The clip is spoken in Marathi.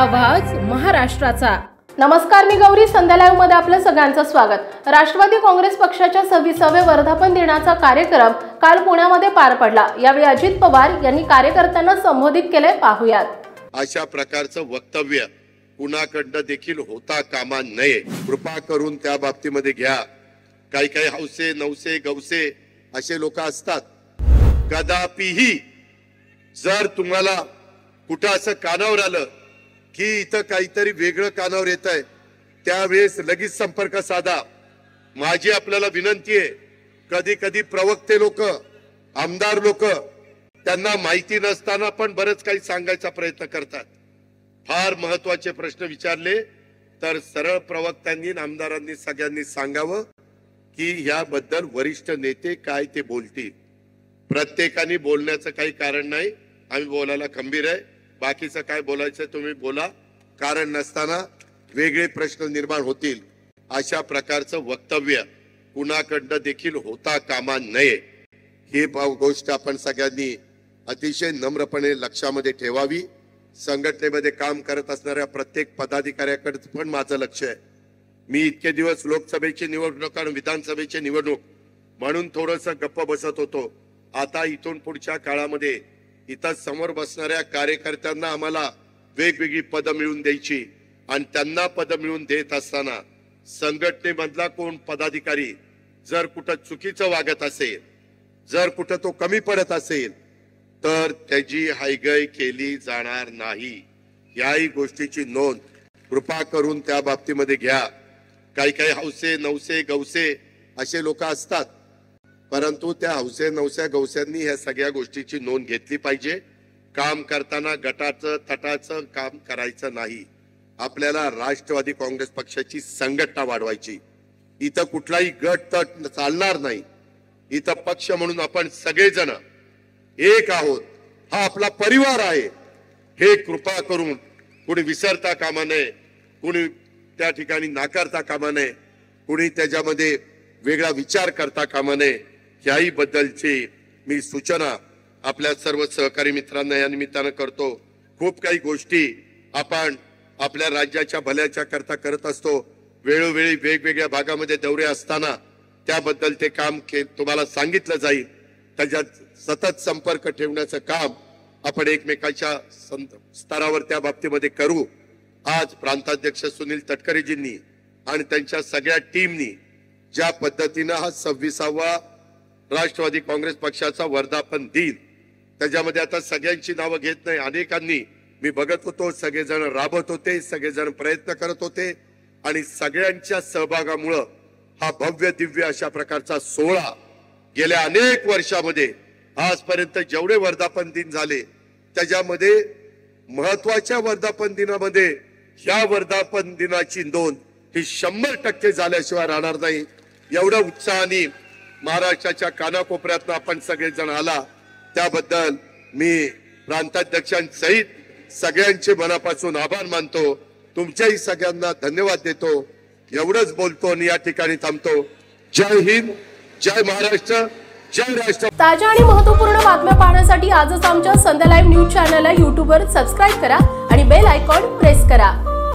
आवाज महाराष्ट्राचा। नमस्कार, मी गौरी। संध्या लाईव्ह मध्ये आपलं सगळ्यांचं स्वागत। राष्ट्रवादी काँग्रेस पक्षाच्या 26व्या वर्धापन दिनाचा कार्यक्रम काल पुण्यामध्ये पार पडला। यावेळी अजित पवार यांनी कार्यकर्त्यांना संबोधित केले, पाहूयात। अशा प्रकारचं वक्तव्य कुणाकडनं देखील होता कामा नये। कृपा करून त्या बाबतीमध्ये घ्या। काही काही हौसे नवसे गवसे असे लोक असतात। कदापिही जर तुम्हाला कुठं असं कानावर आलं की इथं काहीतरी वेगळं कानावर येत आहे, त्यावेळेस लगेच संपर्क साधा। माझी आपल्याला विनंती आहे, कधी कधी प्रवक्ते लोक, आमदार लोक त्यांना माहिती नसताना पण बरंच काही सांगायचा प्रयत्न करतात। फार महत्त्वाचे प्रश्न विचारले तर सरळ प्रवक्त्यांनी आमदारांनी सगळ्यांनी सांगावं की याबद्दल वरिष्ठ नेते काय ते बोलतील। प्रत्येकाने बोलण्याचं काही कारण नाही, आम्ही बोलायला खंबीर आहे। बाकीचं काय बोलायचं तुम्ही बोला, कारण नसताना वेगळे प्रश्न निर्माण होतील। अशा प्रकारचं वक्तव्य कुणाकडनं देखील होता कामा नये। ही गोष्ट आपण सगळ्यांनी अतिशय नम्रपणे लक्षामध्ये ठेवावी। संघटनेमध्ये काम करत असणाऱ्या प्रत्येक पदाधिकाऱ्याकडे पण माझं लक्ष आहे। मी इतके दिवस लोकसभेची निवडणूक आणि विधानसभेची निवडणूक म्हणून थोडंसं गप्प बसत होतो। आता इथून पुढच्या काळामध्ये इथं समोर बसणाऱ्या कार्यकर्त्यांना आम्हाला वेगवेगळी पदं मिळवून द्यायची आणि त्यांना पदं मिळवून देत असताना संघटनेमधला कोण पदाधिकारी जर कुठं चुकीचं वागत असेल, जर कुठं तो कमी पडत असेल तर त्याची हायगय केली जाणार नाही। याही गोष्टीची नोंद कृपा करून त्या बाबतीमध्ये घ्या। काही काही हौसे नवसे गवसे असे लोक असतात, परंतु त्या हौसे नवसे गवस्यांनी ह्या सगळ्या गोष्टीची नोंद घेतली पाहिजे। काम करताना गटाचं तटाचं काम करायचं नाही। आपल्याला राष्ट्रवादी काँग्रेस पक्षाची संघटना वाढवायची। इथं कुठलाही गट तट चालणार नाही। इथं पक्ष म्हणून आपण सगळेजण एक आहोत, हा आपला परिवार आहे। हे कृपा करून कोणी विसरता कामा नये, कोणी त्या ठिकाणी नाकारता कामा नये, कोणी त्याच्यामध्ये वेगळा विचार करता कामा नये। याही बद्दलची मी सूचना आपल्या सर्व सहकारी मित्रांना या निमित्तानं करतो। खूप काही गोष्टी आपण आपल्या राज्याच्या भल्याच्या करता करत असतो। वेळोवेळी वेगवेगळ्या भागामध्ये दौरे असताना त्याबद्दल ते काम तुम्हाला सांगितलं जाईल। त्याच्यात सतत संपर्क ठेवण्याचं काम आपण एकमेकांच्या स्तरावर त्या बाबतीमध्ये करू। आज प्रांताध्यक्ष सुनील तटकरेजींनी आणि त्यांच्या सगळ्या टीमनी ज्या पद्धतीनं हा 26वा राष्ट्रवादी काँग्रेस पक्षाचा वर्धापन दिन, त्याच्यामध्ये आता सगळ्यांची नावं घेत नाही, अनेकांनी मी बघत होतो, सगळेजण राबत होते, सगळेजण प्रयत्न करत होते आणि सगळ्यांच्या सहभागामुळं हा भव्य दिव्य अशा प्रकारचा सोहळा गेल्या अनेक वर्षामध्ये आजपर्यंत जेवढे वर्धापन दिन झाले त्याच्यामध्ये महत्वाच्या वर्धापन दिनामध्ये ह्या वर्धापन दिनाची नोंद ही 100% झाल्याशिवाय राहणार नाही। एवढ्या उत्साहाने महाराष्ट्राच्या कानाकोपऱ्यात आपण सगळेजण आला, त्याबद्दल मी प्रांताध्यक्षांसहित सगळ्यांचे मनापासून आभार मानतो। तुमच्याही सगळ्यांना धन्यवाद देतो। एवढंच बोलतो आणि या ठिकाणी थांबतो। जय हिंद, जय महाराष्ट्र, जय राष्ट्र। ताज्या आणि महत्त्वपूर्ण बातम्या पाहण्यासाठी आजच आमच्या संध्या लाईव्ह न्यूज चॅनलला YouTube वर सबस्क्राइब करा आणि बेल आयकॉन प्रेस करा।